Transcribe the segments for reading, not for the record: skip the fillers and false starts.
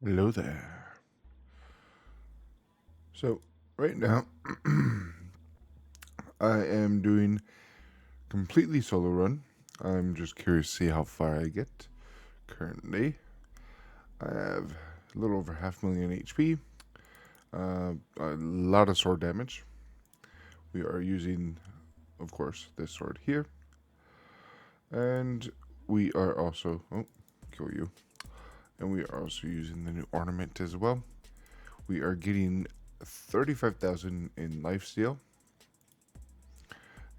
Hello there. So, right now, I am doing completely solo run. I'm just curious to see how far I get. Currently, I have a little over 500,000 HP, a lot of sword damage. We are using, of course, this sword here. And we are also, kill you. And we are also using the new ornament as well. We are getting 35,000 in lifesteal.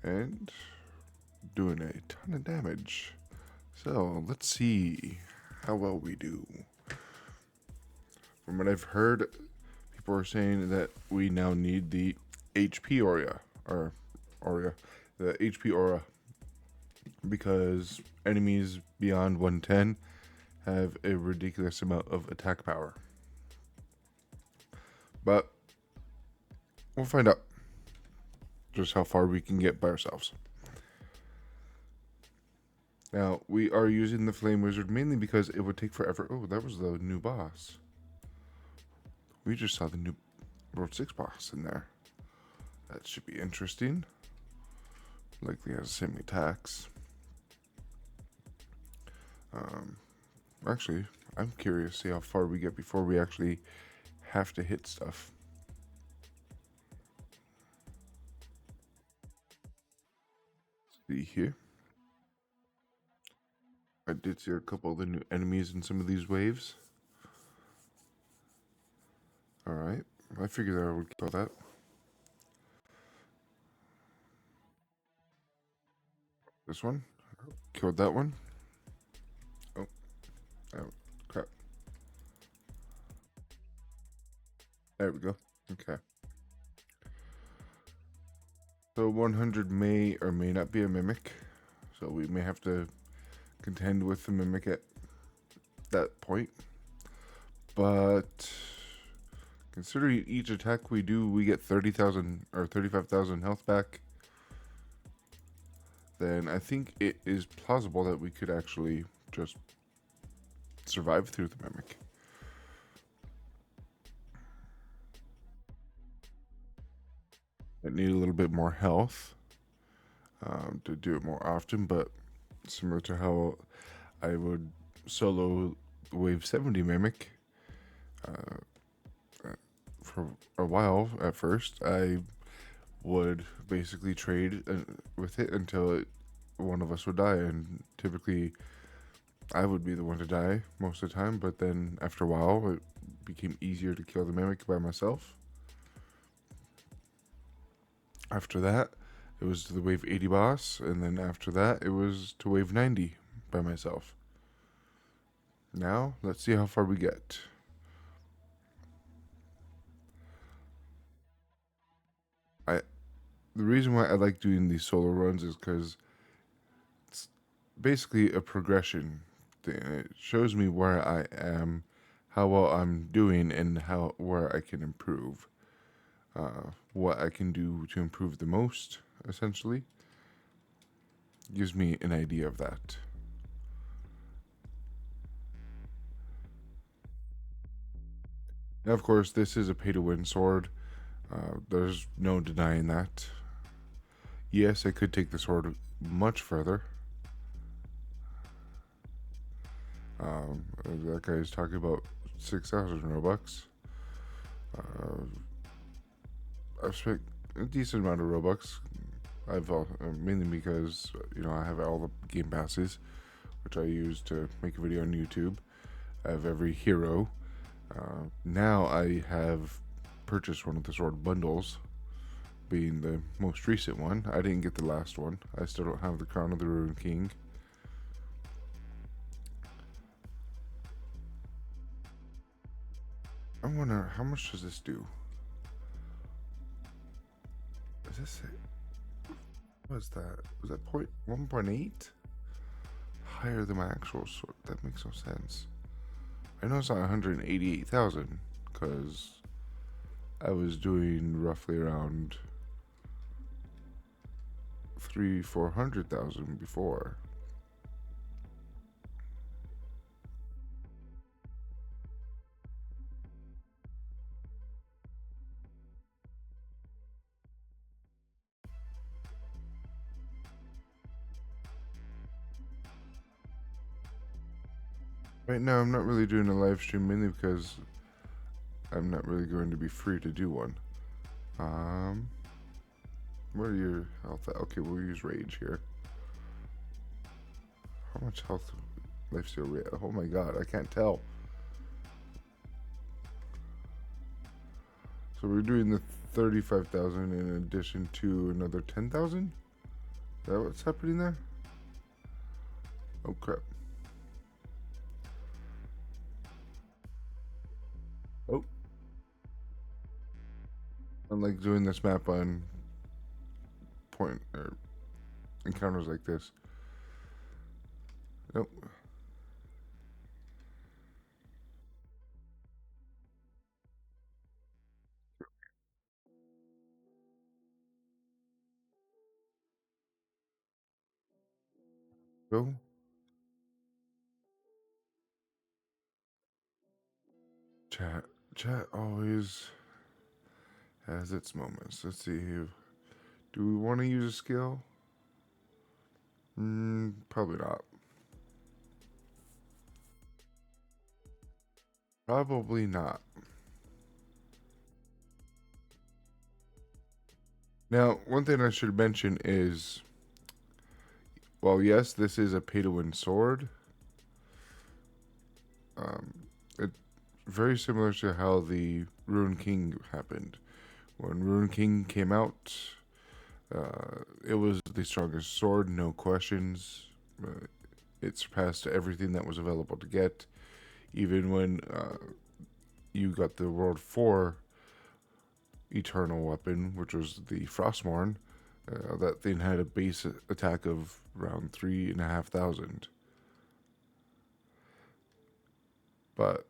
And doing a ton of damage. So let's see how well we do. From what I've heard, people are saying that we now need the HP aura, the HP aura, because enemies beyond 110 have a ridiculous amount of attack power. But we'll find out just how far we can get by ourselves. Now, we are using the Flame Wizard mainly because it would take forever. Oh, that was the new boss. We just saw the new World 6 boss in there. That should be interesting. Likely has the same attacks. Actually, I'm curious to see how far we get before we actually have to hit stuff. See here. I did see a couple of the new enemies in some of these waves. Alright, I figured I would kill that. This one. Killed that one. Oh, crap. There we go. Okay. So 100 may or may not be a mimic. So we may have to contend with the mimic at that point. But considering each attack we do, we get 30,000 or 35,000 health back, then I think it is plausible that we could actually just survive through the mimic. I need a little bit more health to do it more often, but similar to how I would solo Wave 70 Mimic for a while at first, I would basically trade with it until one of us would die, and typically I would be the one to die most of the time, but then after a while it became easier to kill the Mimic by myself. After that, it was to the Wave 80 boss, and then after that, it was to Wave 90 by myself. Now, let's see how far we get. The reason why I like doing these solo runs is because it's basically a progression thing. It shows me where I am, how well I'm doing, and where I can improve. What I can do to improve the most, essentially. Gives me an idea of that. Now, of course, this is a pay-to-win sword. There's no denying that. Yes, I could take the sword much further. That guy is talking about 6,000 Robux. I've spent a decent amount of Robux. I've mainly because I have all the game passes, which I use to make a video on YouTube. I have every hero. Now I have purchased one of the sword bundles, being the most recent one. I didn't get the last one. I still don't have the Crown of the Ruined King. I wonder, how much does this do? Is this it? What was that? Was that 1.8? Higher than my actual sword. That makes no sense. I know it's not 188,000 because I was doing roughly around 400,000 before. Right now, I'm not really doing a live stream mainly because I'm not really going to be free to do one. What are your health at? Okay, we'll use rage here. How much health, lifesteal rate? Oh my god, I can't tell. So we're doing the 35,000 in addition to another 10,000? Is that what's happening there? Oh crap. Oh. Unlike doing this map on point or encounters like this. Nope. Go. Chat. Chat always has its moments. Let's see here. Do we want to use a skill? Probably not. Probably not. Now, one thing I should mention is, well, yes, this is a pay-to-win sword. It's very similar to how the Rune King happened. When Rune King came out, it was the strongest sword, no questions. It surpassed everything that was available to get. Even when you got the World 4 Eternal weapon, which was the Frostmourne, that thing had a base attack of around 3,500. But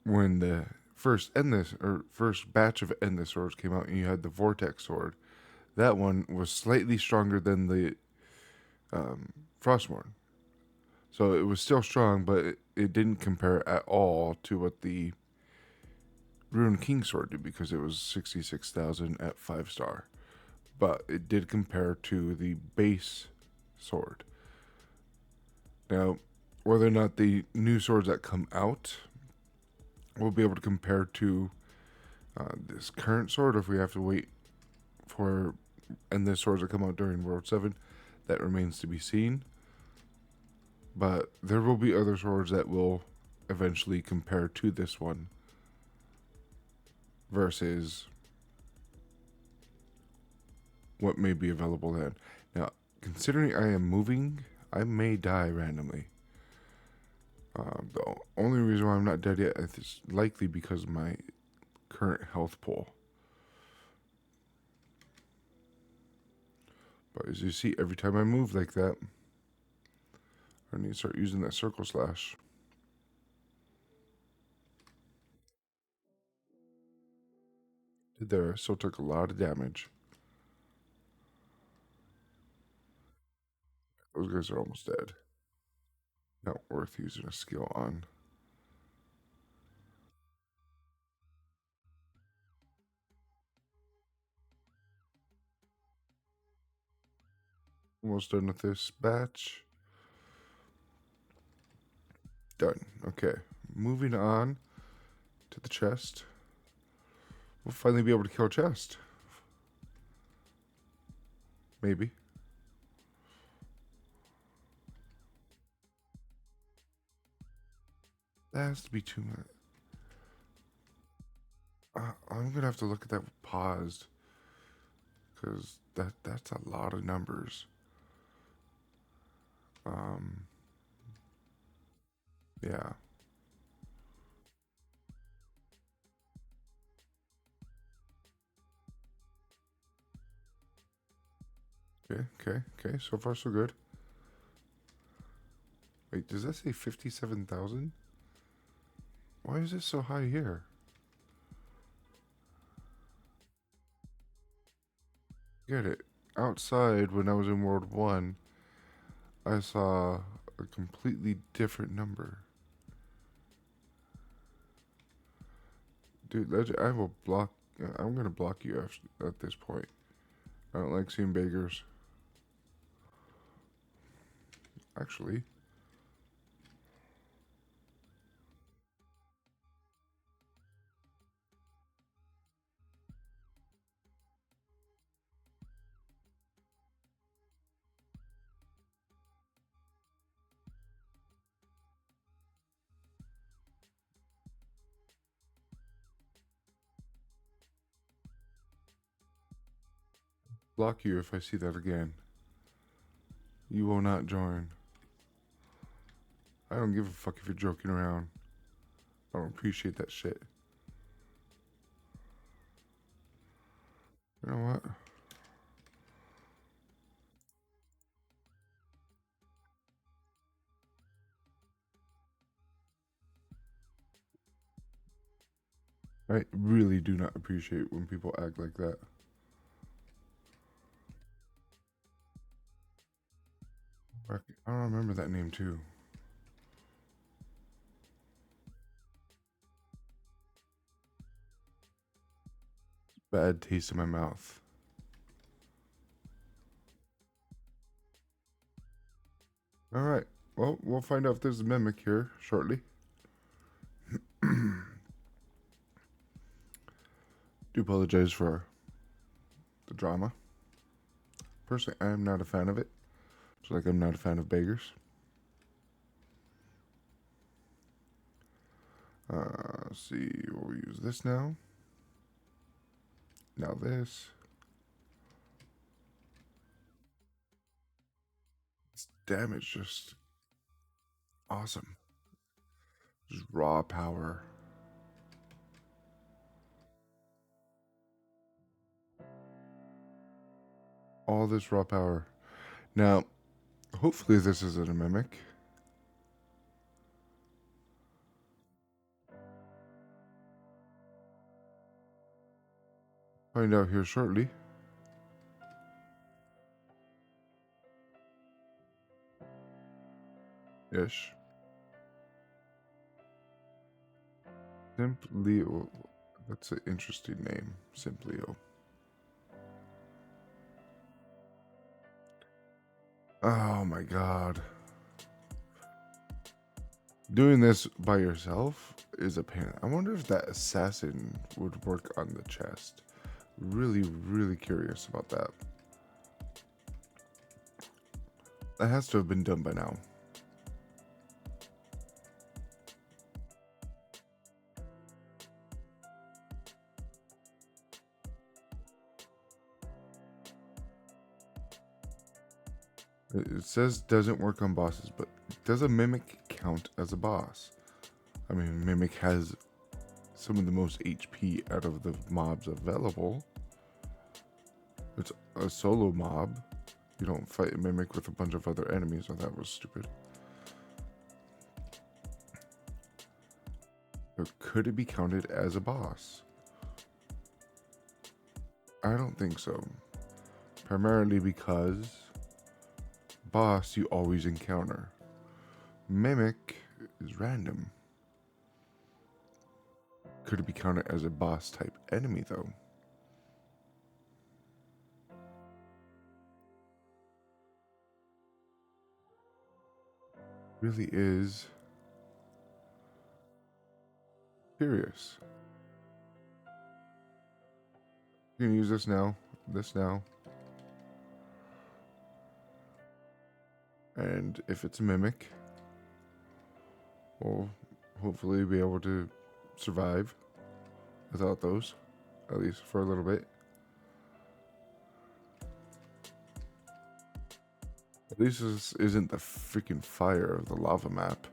when the first batch of Endless swords came out, and you had the Vortex sword, that one was slightly stronger than the Frostmourne. So it was still strong, but it didn't compare at all to what the Rune King sword did because it was 66,000 at 5-star. But it did compare to the base sword. Now, whether or not the new swords that come out will be able to compare to this current sword, or if we have to wait for and the swords that come out during World 7, that remains to be seen. But there will be other swords that will eventually compare to this one versus what may be available then. Now, considering I am moving, I may die randomly. The only reason why I'm not dead yet is likely because of my current health pool. But as you see, every time I move like that, I need to start using that circle slash. Did there, still took a lot of damage. Those guys are almost dead. Not worth using a skill on. Almost done with this batch. Done. Okay. Moving on to the chest. We'll finally be able to kill a chest. Maybe. That has to be too much. I'm gonna have to look at that paused, because that's a lot of numbers. Yeah. Okay. So far, so good. Wait, does that say 57,000? Why is it so high here? Get it. Outside, when I was in World 1, I saw a completely different number. Dude, I will block. I'm gonna block you at this point. I don't like seeing beggars. Actually, Block you if I see that again. You will not join. I don't give a fuck if you're joking around. I don't appreciate that shit. You know what? I really do not appreciate when people act like that. I don't remember that name too. Bad taste in my mouth. Alright. Well, we'll find out if there's a mimic here shortly. Do apologize for the drama. Personally, I am not a fan of it. Just like I'm not a fan of beggars. Let's see. We'll use this now. Now this. This damage just awesome. Just raw power. All this raw power. Now, hopefully this isn't a mimic. Find out here shortly. Ish. Simplio. That's an interesting name. Simplio. Oh my god. Doing this by yourself is a pain. I wonder if that assassin would work on the chest. Really, really curious about that. That has to have been done by now. It says doesn't work on bosses, but does a mimic count as a boss? I mean, mimic has some of the most HP out of the mobs available. It's a solo mob. You don't fight a mimic with a bunch of other enemies. Oh, that was stupid. But could it be counted as a boss? I don't think so. Primarily because boss you always encounter. Mimic is random. Could it be counted as a boss type enemy though? Really is curious. You can use this now. This now. And if it's a mimic, we'll hopefully be able to survive without those, at least for a little bit. At least this isn't the freaking fire of the lava map.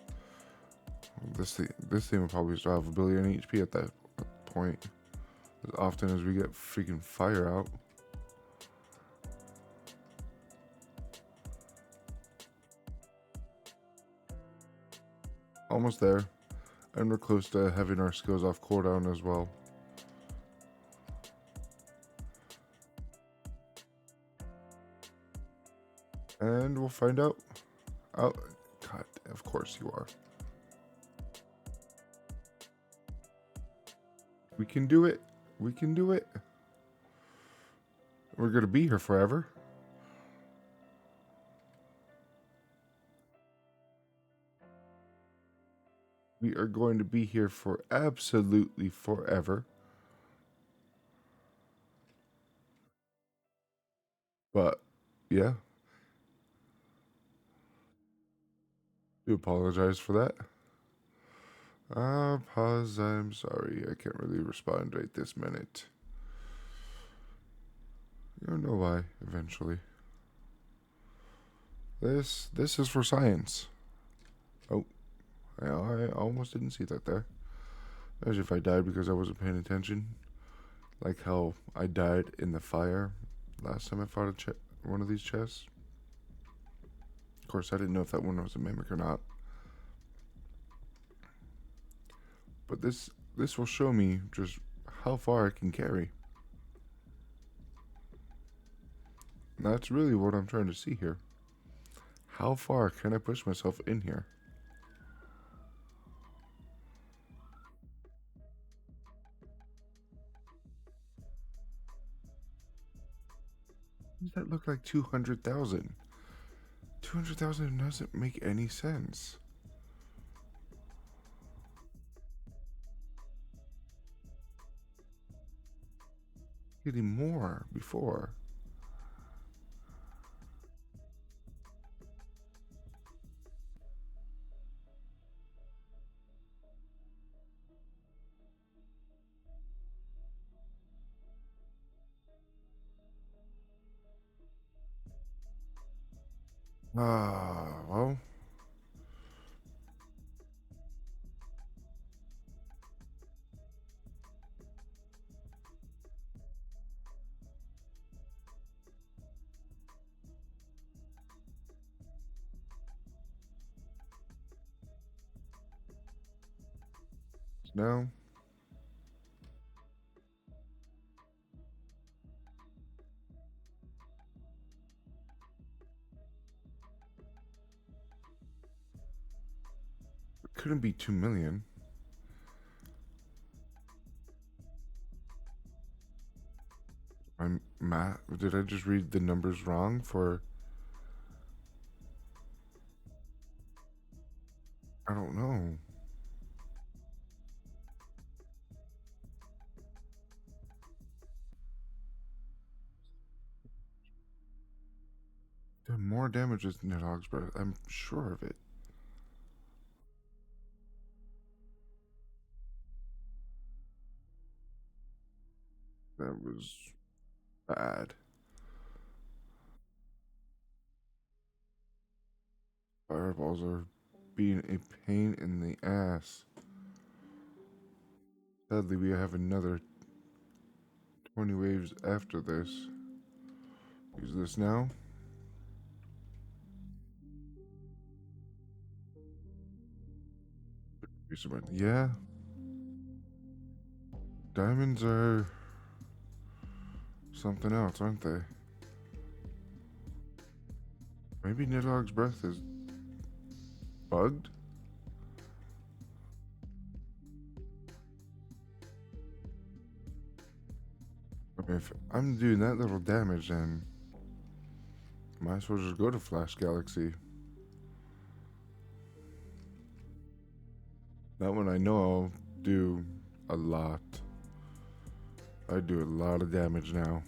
This thing will probably still have 1 billion HP at that point. As often as we get freaking fire out. Almost there. And we're close to having our skills off cooldown as well. And we'll find out. Oh, God, of course you are. We can do it. We can do it. We're going to be here forever. We are going to be here for absolutely forever. But, yeah. Do apologize for that. Pause. I'm sorry. I can't really respond right this minute. You'll know why eventually. This is for science. Oh, I almost didn't see that there. As if I died because I wasn't paying attention. Like how I died in the fire last time I fought one of these chests. Of course, I didn't know if that one was a mimic or not. But this will show me just how far I can carry. And that's really what I'm trying to see here. How far can I push myself in here? Does that look like 200,000? 200,000 doesn't make any sense. Getting more before. Well. No. It couldn't be 2 million. Did I just read the numbers wrong for... I don't know. Done more damage than Nidhogg's breath. I'm sure of it. That was bad. Fireballs are being a pain in the ass. Sadly, we have another 20 waves after this. Use this now. Yeah. Diamonds are something else, aren't they? Maybe Nidhogg's breath is bugged? I mean, if I'm doing that little damage, then might as well just go to Flash Galaxy. That one I know I'll do a lot. I do a lot of damage now.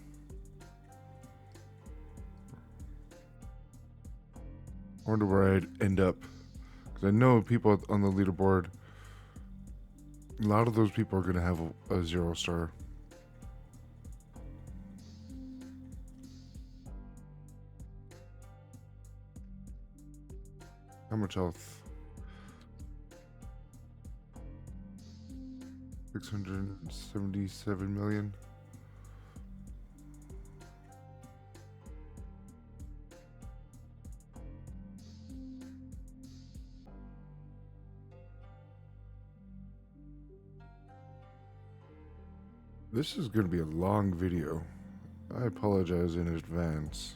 I wonder where I'd end up. Because I know people on the leaderboard, a lot of those people are going to have a 0-star. How much health? 677 million. This is going to be a long video. I apologize in advance.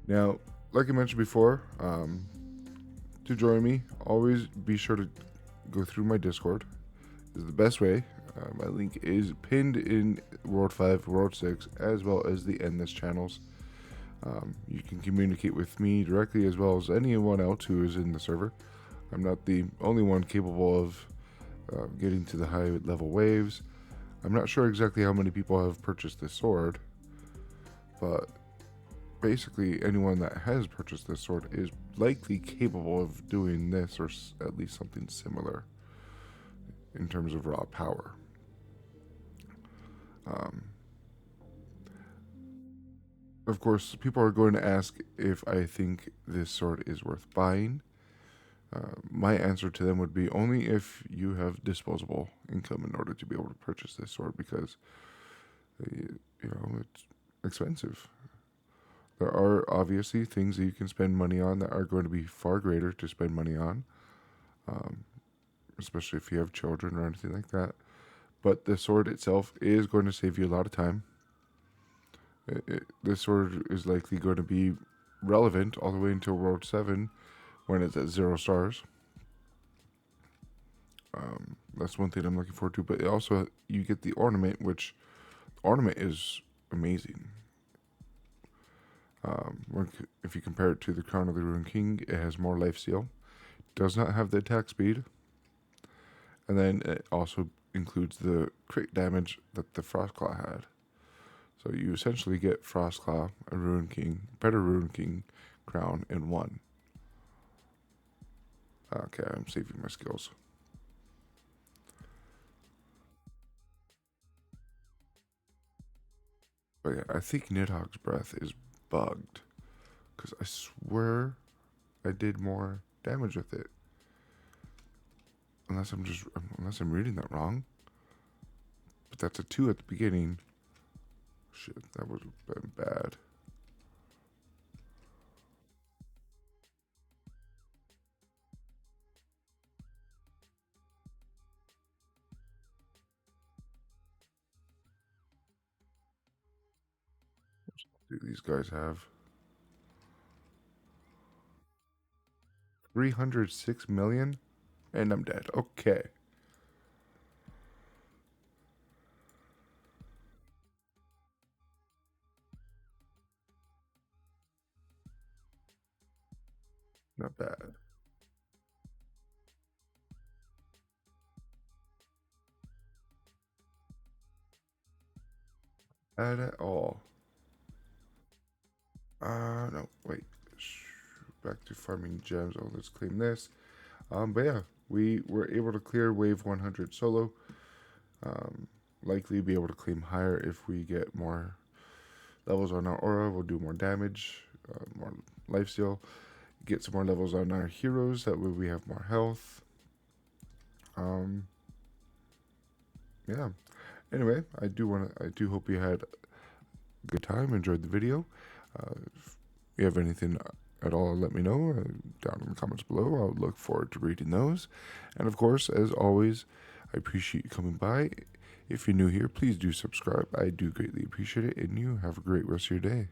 Now, like I mentioned before, to join me, always be sure to go through my Discord. This is the best way. My link is pinned in World 5, World 6, as well as the Endless channels. You can communicate with me directly as well as anyone else who is in the server. I'm not the only one capable of getting to the high level waves. I'm not sure exactly how many people have purchased this sword, but basically anyone that has purchased this sword is likely capable of doing this or at least something similar. in terms of raw power. Of course, people are going to ask if I think this sword is worth buying. My answer to them would be only if you have disposable income in order to be able to purchase this sword, because it's expensive. There are obviously things that you can spend money on that are going to be far greater to spend money on, especially if you have children or anything like that. But the sword itself is going to save you a lot of time. This sword is likely going to be relevant all the way until World 7 when it's at 0 stars. That's one thing I'm looking forward to. But also, you get the ornament, which ornament is amazing. If you compare it to the Crown of the Ruined King, it has more lifesteal. Does not have the attack speed. And then it also includes the crit damage that the Frostclaw had. So you essentially get Frostclaw, a Ruined King, better Ruined King crown in one. Okay, I'm saving my skills. But yeah, I think Nidhogg's breath is bugged, because I swear I did more damage with it. Unless I'm reading that wrong. But that's a 2 at the beginning. Shit, that would have been bad. Do these guys have 306 million? And I'm dead. Okay. Not bad. Bad at all. No, wait. Back to farming gems. Oh, let's claim this. But yeah, we were able to clear wave 100 solo. Likely be able to claim higher if we get more levels on our aura. We'll do more damage, more lifesteal. Get some more levels on our heroes. That way we have more health. Yeah. Anyway, I do hope you had a good time, enjoyed the video. If you have anything at all, let me know down in the comments below. I'll look forward to reading those. And of course, as always, I appreciate you coming by. If you're new here, please do subscribe. I do greatly appreciate it, and you have a great rest of your day.